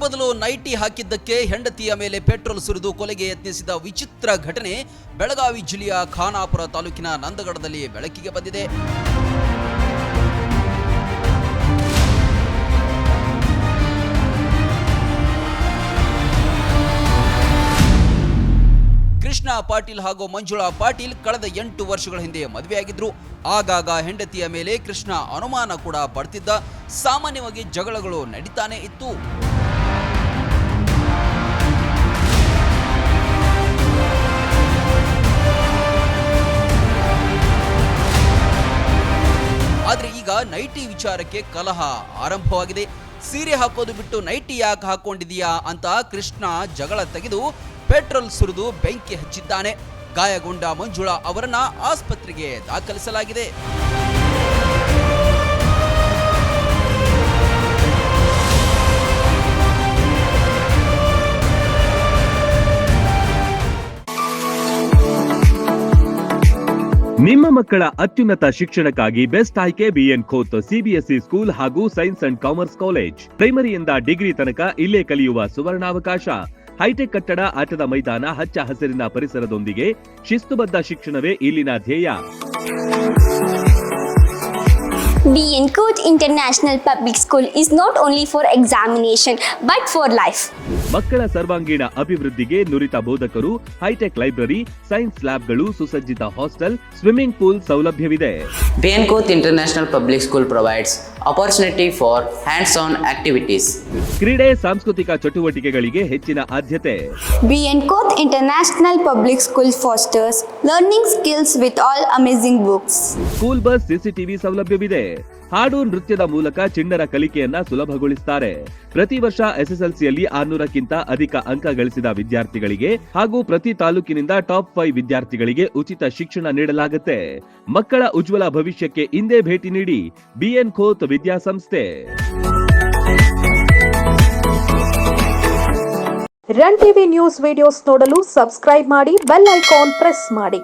ಬದಲು ನೈಟಿ ಹಾಕಿದ್ದಕ್ಕೆ ಹೆಂಡತಿಯ ಮೇಲೆ ಪೆಟ್ರೋಲ್ ಸುರಿದು ಕೊಲೆಗೆ ಯತ್ನಿಸಿದ ವಿಚಿತ್ರ ಘಟನೆ ಬೆಳಗಾವಿ ಜಿಲ್ಲೆಯ ಖಾನಾಪುರ ತಾಲೂಕಿನ ನಂದಗಡದಲ್ಲಿ ಬೆಳಕಿಗೆ ಬಂದಿದೆ. ಕೃಷ್ಣ ಪಾಟೀಲ್ ಹಾಗೂ ಮಂಜುಳಾ ಪಾಟೀಲ್ ಕಳೆದ 8 ವರ್ಷಗಳ ಹಿಂದೆ ಮದುವೆಯಾಗಿದ್ರು. ಆಗಾಗ ಹೆಂಡತಿಯ ಮೇಲೆ ಕೃಷ್ಣ ಅನುಮಾನ ಕೂಡ ಪಡ್ತಿದ್ದ. ಸಾಮಾನ್ಯವಾಗಿ ಜಗಳಗಳು ನಡೀತಾನೆ ಇತ್ತು. ಆದ್ರೆ ಈಗ ನೈಟಿ ವಿಚಾರಕ್ಕೆ ಕಲಹ ಆರಂಭವಾಗಿದೆ. ಸೀರೆ ಹಾಕೋದು ಬಿಟ್ಟು ನೈಟಿ ಯಾಕೆ ಹಾಕೊಂಡಿದೀಯಾ ಅಂತ ಕೃಷ್ಣ ಜಗಳ ತೆಗೆದು ಪೆಟ್ರೋಲ್ ಸುರಿದು ಬೆಂಕಿ ಹಚ್ಚಿದ್ದಾನೆ. ಗಾಯಗೊಂಡ ಮಂಜುಳಾ ಅವರನ್ನ ಆಸ್ಪತ್ರೆಗೆ ದಾಖಲಿಸಲಾಗಿದೆ. ನಿಮ್ಮ ಮಕ್ಕಳ ಅತ್ಯುನ್ನತ ಶಿಕ್ಷಣಕ್ಕಾಗಿ ಬೆಸ್ಟ್ ಆಯ್ಕೆ ಬಿಎನ್ ಖೋತ್ ಸಿಬಿಎಸ್ಇ ಸ್ಕೂಲ್ ಹಾಗೂ ಸೈನ್ಸ್ ಅಂಡ್ ಕಾಮರ್ಸ್ ಕಾಲೇಜ್. ಪ್ರೈಮರಿಯಿಂದ ಡಿಗ್ರಿ ತನಕ ಇಲ್ಲೇ ಕಲಿಯುವ ಸುವರ್ಣಾವಕಾಶ. ಹೈಟೆಕ್ ಕಟ್ಟಡ, ಆಟದ ಮೈದಾನ, ಹಚ್ಚ ಹಸಿರಿನ ಪರಿಸರದೊಂದಿಗೆ ಶಿಸ್ತುಬದ್ಧ ಶಿಕ್ಷಣವೇ ಇಲ್ಲಿನ ಧ್ಯೇಯ. BN Coach International Public School is not only for examination but for life. ಮಕ್ಕಳ ಸರ್ವಾಂಗೀಣ ಅಭಿವೃದ್ಧಿಗೆ ನುರಿತ ಬೋಧಕರು, ಹೈಟೆಕ್ ಲೈಬ್ರರಿ, ಸೈನ್ಸ್ ಲ್ಯಾಬ್ಗಳು, ಸುಸಜ್ಜಿತ ಹಾಸ್ಟೆಲ್, ಸ್ವಿಮ್ಮಿಂಗ್ ಪೂಲ್ ಸೌಲಭ್ಯವಿದೆ. BN Coach International Public School provides opportunity for hands-on activities. ಕ್ರೀಡೆ, ಸಾಂಸ್ಕೃತಿಕ ಚಟುವಟಿಕೆಗಳಿಗೆ ಹೆಚ್ಚಿನ ಆದ್ಯತೆ. BN Coach International Public School fosters learning skills with all amazing books. School bus, CCTV ಸೌಲಭ್ಯವಿದೆ. ಹಾಡು, ನೃತ್ಯದ ಮೂಲಕ ಚಿಣ್ಣರ ಕಲಿಕೆಯನ್ನ ಸುಲಭಗೊಳಿಸುತ್ತಾರೆ. ಪ್ರತಿ ವರ್ಷ ಎಸ್ಎಸ್ಎಲ್ಸಿಯಲ್ಲಿ 600ಕ್ಕಿಂತ ಅಧಿಕ ಅಂಕ ಗಳಿಸಿದ ವಿದ್ಯಾರ್ಥಿಗಳಿಗೆ ಹಾಗೂ ಪ್ರತಿ ತಾಲೂಕಿನಿಂದ ಟಾಪ್ 5 ವಿದ್ಯಾರ್ಥಿಗಳಿಗೆ ಉಚಿತ ಶಿಕ್ಷಣ ನೀಡಲಾಗುತ್ತೆ. ಮಕ್ಕಳ ಉಜ್ವಲ ಭವಿಷ್ಯಕ್ಕೆ ಇಂದೇ ಭೇಟಿ ನೀಡಿ BN ಖೋತ್ ವಿದ್ಯಾಸಂಸ್ಥೆ. ರನ್ ಟಿವಿ ನ್ಯೂಸ್ ವಿಡಿಯೋಸ್ ನೋಡಲು ಸಬ್ಸ್ಕ್ರೈಬ್ ಮಾಡಿ, ಬೆಲ್ ಐಕಾನ್ ಪ್ರೆಸ್ ಮಾಡಿ.